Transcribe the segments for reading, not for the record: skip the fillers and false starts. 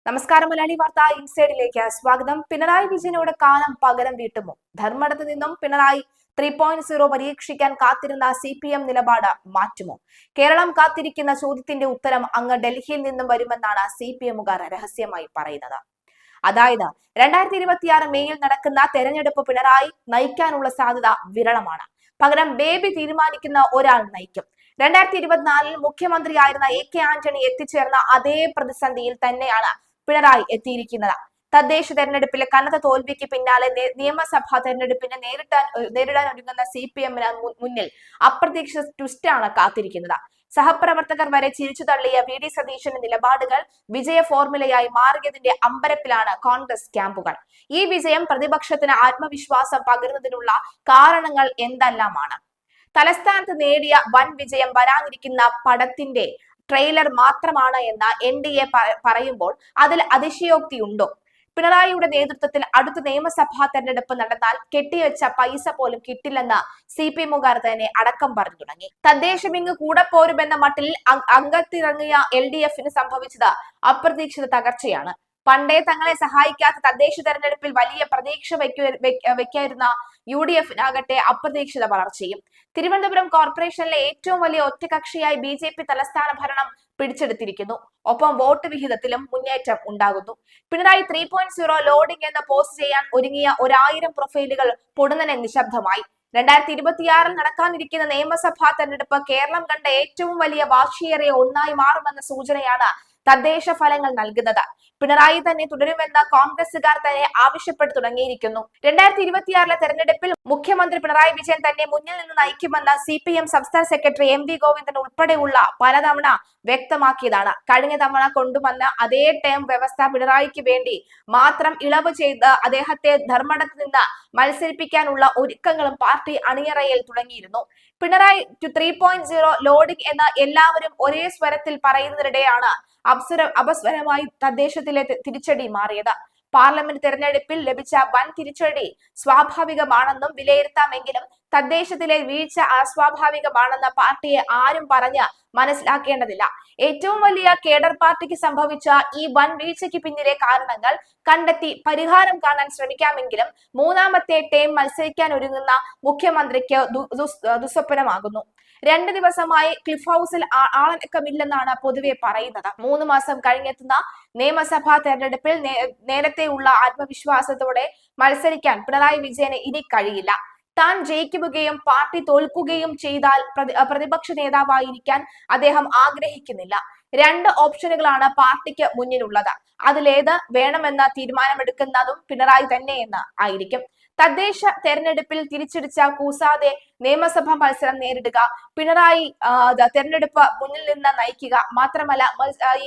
നമസ്കാരം. മലയാളി വാർത്ത ഇൻസൈഡിലേക്ക് സ്വാഗതം. പിണറായി വിജയനോട് കാലം പകരം വീട്ടുമോ? ധർമ്മടത്ത് നിന്നും പിണറായി 3.0 പരീക്ഷിക്കാൻ കാത്തിരുന്ന CPM നിലപാട് മാറ്റുമോ? കേരളം കാത്തിരിക്കുന്ന ചോദ്യത്തിന്റെ ഉത്തരം അങ്ങ് ഡൽഹിയിൽ നിന്നും വരുമെന്നാണ് CPMകാർ രഹസ്യമായി പറയുന്നത്. അതായത് 2026 മെയ്യിൽ നടക്കുന്ന തെരഞ്ഞെടുപ്പ് പിണറായി നയിക്കാനുള്ള സാധ്യത വിരളമാണ്. പകരം ബേബി തീരുമാനിക്കുന്ന ഒരാൾ നയിക്കും. 2024 മുഖ്യമന്ത്രിയായിരുന്ന AK ആന്റണി എത്തിച്ചേർന്ന അതേ പ്രതിസന്ധിയിൽ തന്നെയാണ് പിണറായി എത്തിയിരിക്കുന്നത്. തദ്ദേശ തെരഞ്ഞെടുപ്പിലെ കനത്ത തോൽവിക്ക് പിന്നാലെ നിയമസഭാ തെരഞ്ഞെടുപ്പിനെ നേരിടാൻ ഒരുങ്ങുന്ന CPMന് മുന്നിൽ അപ്രതീക്ഷിത ട്വിസ്റ്റാണ് കാത്തിരിക്കുന്നത്. സഹപ്രവർത്തകർ വരെ ചിരിച്ചു തള്ളിയ VD സതീശന്റെ നിലപാടുകൾ വിജയ ഫോർമുലയായി മാറിയതിന്റെ അമ്പരപ്പിലാണ് കോൺഗ്രസ് ക്യാമ്പുകൾ. ഈ വിജയം പ്രതിപക്ഷത്തിന് ആത്മവിശ്വാസം പകരുന്നതിനുള്ള കാരണങ്ങൾ എന്തെല്ലാമാണ്? തലസ്ഥാനത്ത് നേടിയ വൻ വിജയം വരാനിരിക്കുന്ന പടത്തിന്റെ ട്രെയിലർ മാത്രമാണ് എന്ന് NDA പറയുമ്പോൾ അതിൽ അതിശയോക്തിയുണ്ടോ? പിണറായിയുടെ നേതൃത്വത്തിൽ അടുത്ത നിയമസഭാ തെരഞ്ഞെടുപ്പ് നടന്നാൽ കെട്ടിവെച്ച പൈസ പോലും കിട്ടില്ലെന്ന് CPMകാർ തന്നെ അടക്കം പറഞ്ഞു തുടങ്ങി. തദ്ദേശമിങ്ങ് കൂടെ പോരുമെന്ന മട്ടിൽ അംഗത്തിറങ്ങിയ LDFന് സംഭവിച്ചത് അപ്രതീക്ഷിത തകർച്ചയാണ്. പണ്ടേ തങ്ങളെ സഹായിക്കാത്ത തദ്ദേശ തെരഞ്ഞെടുപ്പിൽ വലിയ പ്രതീക്ഷ വെക്കായിരുന്ന UDFനാകട്ടെ അപ്രതീക്ഷിത വളർച്ചയും. തിരുവനന്തപുരം കോർപ്പറേഷനിലെ ഏറ്റവും വലിയ ഒറ്റകക്ഷിയായി BJP തലസ്ഥാന ഭരണം പിടിച്ചെടുത്തിരിക്കുന്നു. ഒപ്പം വോട്ട് വിഹിതത്തിലും മുന്നേറ്റം ഉണ്ടാകുന്നു. പിണറായി 3.0 ലോഡിംഗ് എന്ന് പോസ്റ്റ് ചെയ്യാൻ ഒരുങ്ങിയ 1000 പ്രൊഫൈലുകൾ പൊടുന്നനെ നിശബ്ദമായി. 2026 നടക്കാനിരിക്കുന്ന നിയമസഭാ തെരഞ്ഞെടുപ്പ് കേരളം കണ്ട ഏറ്റവും വലിയ വാശിയേറിയ ഒന്നായി മാറുമെന്ന സൂചനയാണ് തദ്ദേശ ഫലങ്ങൾ നൽകുന്നത്. പിണറായി തന്നെ തുടരുമെന്ന് കോൺഗ്രസുകാർ തന്നെ ആവശ്യപ്പെട്ടു തുടങ്ങിയിരിക്കുന്നു. 2026 തെരഞ്ഞെടുപ്പിൽ മുഖ്യമന്ത്രി പിണറായി വിജയൻ തന്നെ മുന്നിൽ നിന്ന് നയിക്കുമെന്ന് CPM സംസ്ഥാന സെക്രട്ടറി MV ഗോവിന്ദൻ ഉൾപ്പെടെയുള്ള പലതവണ വ്യക്തമാക്കിയതാണ്. കഴിഞ്ഞ തവണ കൊണ്ടുവന്ന അതേ ടേം വ്യവസ്ഥ പിണറായിക്ക് വേണ്ടി മാത്രം ഇളവ് ചെയ്ത് അദ്ദേഹത്തെ ധർമ്മടത്ത് നിന്ന് മത്സരിപ്പിക്കാനുള്ള ഒരുക്കങ്ങളും പാർട്ടി അണിയറയിൽ തുടങ്ങിയിരുന്നു. പിണറായി 3.0 ലോഡിംഗ് എന്ന് എല്ലാവരും ഒരേ സ്വരത്തിൽ പറയുന്നതിനിടെയാണ് അപസ്വരമായി തദ്ദേശത്തിലെ തിരിച്ചടി മാറിയത്. പാർലമെന്റ് തെരഞ്ഞെടുപ്പിൽ ലഭിച്ച വൻ തിരിച്ചടി സ്വാഭാവികമാണെന്നും വിലയിരുത്താമെങ്കിലും തദ്ദേശത്തിലെ വീഴ്ച അസ്വാഭാവികമാണെന്ന പാർട്ടിയെ ആരും പറഞ്ഞ് മനസ്സിലാക്കേണ്ടതില്ല. ഏറ്റവും വലിയ കേഡർ പാർട്ടിക്ക് സംഭവിച്ച ഈ വൻ വീഴ്ചയ്ക്ക് പിന്നിലെ കാരണങ്ങൾ കണ്ടെത്തി പരിഹാരം കാണാൻ ശ്രമിക്കാമെങ്കിലും മൂന്നാമത്തെ ടേം മത്സരിക്കാൻ ഒരുങ്ങുന്ന മുഖ്യമന്ത്രിക്ക് ദുസ്വപ്നമാകുന്നു. 2 ദിവസമായി ക്ലിഫ് ഹൗസിൽ ആളനക്കമില്ലെന്നാണ് പൊതുവെ പറയുന്നത്. 3 മാസം കഴിഞ്ഞെത്തുന്ന നിയമസഭാ തെരഞ്ഞെടുപ്പിൽ നേരത്തെയുള്ള ആത്മവിശ്വാസത്തോടെ മത്സരിക്കാൻ പിണറായി വിജയന് ഇനി കഴിയില്ല. താൻ ജയിക്കുകയും പാർട്ടി തോൽക്കുകയും ചെയ്താൽ പ്രതിപക്ഷ നേതാവായിരിക്കാൻ അദ്ദേഹം ആഗ്രഹിക്കുന്നില്ല. 2 ഓപ്ഷനുകളാണ് പാർട്ടിക്ക് മുന്നിലുള്ളത്. അതിലേത് വേണമെന്ന തീരുമാനമെടുക്കുന്നതും പിണറായി തന്നെയെന്ന് ആയിരിക്കും. തദ്ദേശ തെരഞ്ഞെടുപ്പിൽ തിരിച്ചടിച്ച കൂസാതെ നിയമസഭാ മത്സരം നേരിടുക, പിണറായി തെരഞ്ഞെടുപ്പ് മുന്നിൽ നിന്ന് നയിക്കുക, മാത്രമല്ല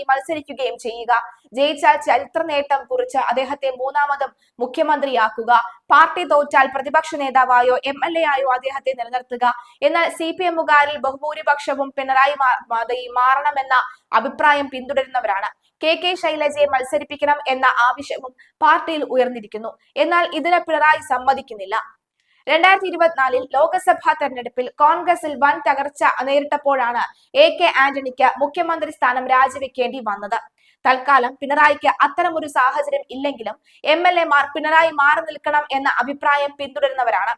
മത്സരിക്കുകയും ചെയ്യുക. ജയിച്ചാൽ ചരിത്ര നേട്ടം കുറിച്ച് അദ്ദേഹത്തെ മൂന്നാമതും മുഖ്യമന്ത്രിയാക്കുക, പാർട്ടി തോറ്റാൽ പ്രതിപക്ഷ നേതാവായോ MLA ആയോ അദ്ദേഹത്തെ നിലനിർത്തുക. എന്നാൽ CPMകാരിൽ ബഹുഭൂരിപക്ഷവും പിണറായി മാറണമെന്ന അഭിപ്രായം പിന്തുടരുന്നവരാണ്. KK ശൈലജയെ മത്സരിപ്പിക്കണം എന്ന ആവശ്യവും പാർട്ടിയിൽ ഉയർന്നിരിക്കുന്നു. എന്നാൽ ഇതിന് പിണറായി സമ്മതിക്കുന്നില്ല. 2024 ലോക്സഭാ തെരഞ്ഞെടുപ്പിൽ കോൺഗ്രസിൽ വൻ തകർച്ച നേരിട്ടപ്പോഴാണ് AK ആന്റണിക്ക് മുഖ്യമന്ത്രി സ്ഥാനം രാജിവെക്കേണ്ടി വന്നത്. തൽക്കാലം പിണറായിക്ക് അത്തരമൊരു സാഹചര്യം ഇല്ലെങ്കിലും MLAമാർ പിണറായി മാറി നിൽക്കണം എന്ന അഭിപ്രായം പിന്തുടരുന്നവരാണ്.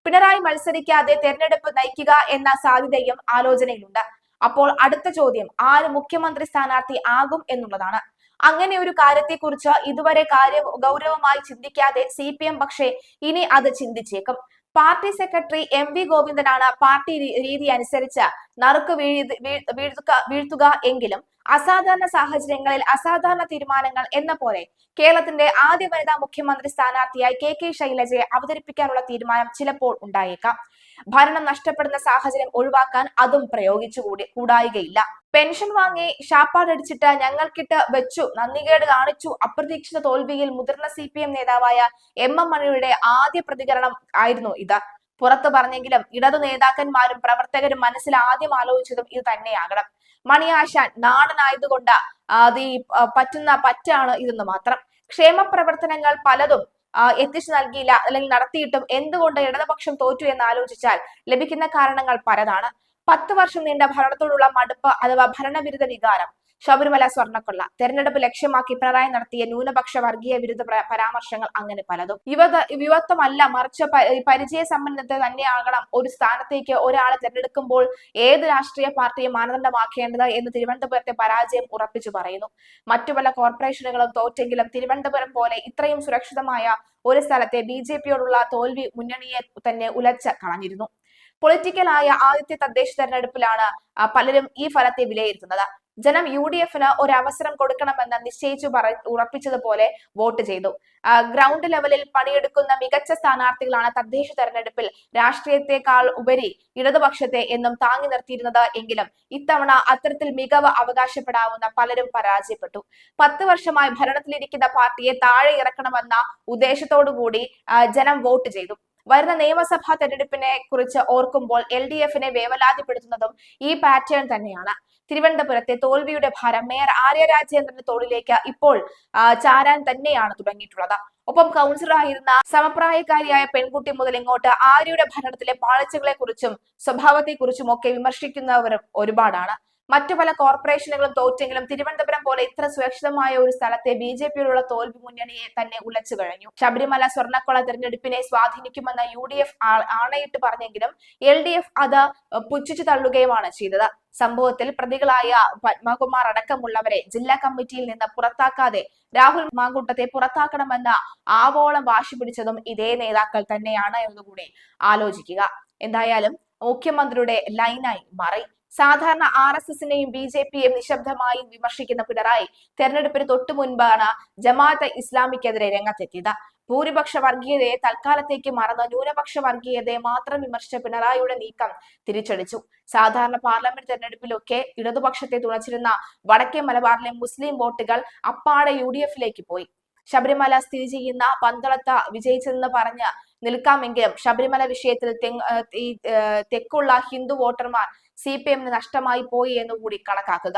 പിണറായി മത്സരിക്കാതെ തെരഞ്ഞെടുപ്പ് നയിക്കുക എന്ന സാധ്യതയും ആലോചനയിലുണ്ട്. അപ്പോൾ അടുത്ത ചോദ്യം ആര് മുഖ്യമന്ത്രി സ്ഥാനാർത്ഥി ആകും എന്നുള്ളതാണ്. അങ്ങനെ ഒരു കാര്യത്തെക്കുറിച്ച് ഇതുവരെ ഗൗരവമായി ചിന്തിക്കാതെ CPM പക്ഷേ ഇനി അത് ചിന്തിച്ചേക്കും. പാർട്ടി സെക്രട്ടറി MV ഗോവിന്ദനാണ് പാർട്ടി രീതി അനുസരിച്ച് നറുക്ക് വീഴ്ത്തുക എങ്കിലും അസാധാരണ സാഹചര്യങ്ങളിൽ അസാധാരണ തീരുമാനങ്ങൾ എന്ന പോലെ കേരളത്തിന്റെ ആദ്യ വനിതാ മുഖ്യമന്ത്രി സ്ഥാനാർത്ഥിയായി KK ശൈലജയെ അവതരിപ്പിക്കാനുള്ള തീരുമാനം ചിലപ്പോൾ ഉണ്ടായേക്കാം. ഭരണം നഷ്ടപ്പെടുന്ന സാഹചര്യം ഒഴിവാക്കാൻ അതും കൂടായികയില്ല. പെൻഷൻ വാങ്ങി ഷാപ്പാടടിച്ചിട്ട് ഞങ്ങൾക്കിട്ട് വെച്ചു നന്ദികേട് കാണിച്ചു അപ്രതീക്ഷിത തോൽവിയിൽ മുതിർന്ന CPM നേതാവായ MM മണിയുടെ ആദ്യ പ്രതികരണം ആയിരുന്നു ഇത്. പുറത്തു പറഞ്ഞെങ്കിലും ഇടതു നേതാക്കന്മാരും പ്രവർത്തകരും മനസ്സിൽ ആദ്യം ആലോചിച്ചതും ഇത് തന്നെയാകണം. മണിയാശാൻ നാടനായതുകൊണ്ട് അത് പറ്റാണ് ഇതെന്ന് മാത്രം. ക്ഷേമ പ്രവർത്തനങ്ങൾ പലതും എത്തിച്ചു നൽകിയില്ല അല്ലെങ്കിൽ നടത്തിയിട്ടും എന്തുകൊണ്ട് ഇടതുപക്ഷം തോറ്റു എന്ന് ആലോചിച്ചാൽ ലഭിക്കുന്ന കാരണങ്ങൾ പലതാണ്. 10 വർഷം നീണ്ട ഭരണത്തോടുള്ള മടുപ്പ് അഥവാ ഭരണവിരുദ്ധ വികാരം, ശബരിമല സ്വർണ്ണക്കൊള്ള, തെരഞ്ഞെടുപ്പ് ലക്ഷ്യമാക്കി പിണറായി നടത്തിയ ന്യൂനപക്ഷ വർഗീയ വിരുദ്ധ പരാമർശങ്ങൾ, അങ്ങനെ പലതും. യുവത്വമല്ല, മറിച്ച് പരിചയ സമ്പന്നത തന്നെയാകണം ഒരു സ്ഥാനത്തേക്ക് ഒരാളെ തെരഞ്ഞെടുക്കുമ്പോൾ ഏത് രാഷ്ട്രീയ പാർട്ടിയും മാനദണ്ഡമാക്കേണ്ടത് എന്ന് തിരുവനന്തപുരത്തെ പരാജയം ഉറപ്പിച്ചു പറയുന്നു. മറ്റു പല കോർപ്പറേഷനുകളും തോറ്റെങ്കിലും തിരുവനന്തപുരം പോലെ ഇത്രയും സുരക്ഷിതമായ ഒരു സ്ഥലത്തെ BJP-യോടുള്ള തോൽവി മുന്നണിയെ തന്നെ ഉലച്ച കളഞ്ഞിരുന്നു. പൊളിറ്റിക്കലായ ആദ്യത്തെ തദ്ദേശ തെരഞ്ഞെടുപ്പിലാണ് പലരും ഈ ഫലത്തെ വിലയിരുത്തുന്നത്. ജനം UDF-ന് ഒരു അവസരം കൊടുക്കണമെന്ന് നിശ്ചയിച്ചു ഉറപ്പിച്ചതുപോലെ വോട്ട് ചെയ്തു. ഗ്രൗണ്ട് ലെവലിൽ പണിയെടുക്കുന്ന മികച്ച സ്ഥാനാർത്ഥികളാണ് തദ്ദേശ തെരഞ്ഞെടുപ്പിൽ രാഷ്ട്രീയത്തെക്കാൾ ഉപരി ഇടതുപക്ഷത്തെ എന്നും താങ്ങി നിർത്തിയിരുന്നത് എങ്കിലും ഇത്തവണ അത്തരത്തിൽ മികവ് അവകാശപ്പെടാവുന്ന പലരും പരാജയപ്പെട്ടു. 10 വർഷമായി ഭരണത്തിലിരിക്കുന്ന പാർട്ടിയെ താഴെ ഇറക്കണമെന്ന ഉദ്ദേശത്തോടുകൂടി ജനം വോട്ട് ചെയ്തു. വരുന്ന നിയമസഭാ തെരഞ്ഞെടുപ്പിനെ കുറിച്ച് ഓർക്കുമ്പോൾ LDF-നെ വേവലാതിപ്പെടുത്തുന്നതും ഈ പാറ്റേൺ തന്നെയാണ്. തിരുവനന്തപുരത്തെ തോൽവിയുടെ ഭാരം മേയർ ആര്യ രാജേന്ദ്രന്റെ തോളിലേക്ക് ഇപ്പോൾ ചാരാൻ തന്നെയാണ് തുടങ്ങിയിട്ടുള്ളത്. ഒപ്പം കൗൺസിലറായിരുന്ന സമപ്രായക്കാരിയായ പെൺകുട്ടി മുതൽ ഇങ്ങോട്ട് ആര്യയുടെ ഭരണത്തിലെ പാളിച്ചകളെ കുറിച്ചും സ്വഭാവത്തെക്കുറിച്ചും ഒക്കെ വിമർശിക്കുന്നവരും ഒരുപാടാണ്. മറ്റു പല കോർപ്പറേഷനുകളും തോറ്റെങ്കിലും തിരുവനന്തപുരം പോലെ ഇത്ര സുരക്ഷിതമായ ഒരു സ്ഥലത്തെ BJP-യോടുള്ള തോൽവി മുന്നണിയെ തന്നെ ഉലച്ചു കഴിഞ്ഞു. ശബരിമല സ്വർണ്ണക്കൊള്ള തെരഞ്ഞെടുപ്പിനെ സ്വാധീനിക്കുമെന്ന് UDF ആണയിട്ട് പറഞ്ഞെങ്കിലും LDF അത് പുച്ഛിച്ചു തള്ളുകയുമാണ് ചെയ്തത്. സംഭവത്തിൽ പ്രതികളായ പത്മകുമാർ അടക്കമുള്ളവരെ ജില്ലാ കമ്മിറ്റിയിൽ നിന്ന് പുറത്താക്കാതെ രാഹുൽ മാങ്കൂട്ടത്തെ പുറത്താക്കണമെന്ന് ആവോളം വാശി പിടിച്ചതും ഇതേ നേതാക്കൾ തന്നെയാണ് എന്നുകൂടി ആലോചിക്കുക. എന്തായാലും മുഖ്യമന്ത്രിയുടെ ലൈനായി മാറി. സാധാരണ RSS-നെയും BJP-യെയും നിശബ്ദമായി വിമർശിക്കുന്ന പിണറായി തെരഞ്ഞെടുപ്പിന് തൊട്ടു മുൻപാണ് ജമാഅത്തെ ഇസ്ലാമിക്കെതിരെ രംഗത്തെത്തിയത്. ഭൂരിപക്ഷ വർഗീയതയെ തൽക്കാലത്തേക്ക് മറന്ന് ന്യൂനപക്ഷ വർഗീയതയെ മാത്രം വിമർശിച്ച പിണറായിയുടെ നീക്കം തിരിച്ചടിച്ചു. സാധാരണ പാർലമെന്റ് തെരഞ്ഞെടുപ്പിലൊക്കെ ഇടതുപക്ഷത്തെ തുണച്ചിരുന്ന വടക്കേ മലബാറിലെ മുസ്ലിം വോട്ടുകൾ അപ്പാടെ UDF-ലേക്ക് പോയി. ശബരിമല സ്ഥിതി ചെയ്യുന്ന പന്തളത്ത് വിജയിച്ചെന്ന് പറഞ്ഞ് നിൽക്കാമെങ്കിലും ശബരിമല വിഷയത്തിൽ തെക്കുള്ള ഹിന്ദു വോട്ടർമാർ CPM-ന് നഷ്ടമായി പോയി എന്നുകൂടി കണക്കാക്കുക.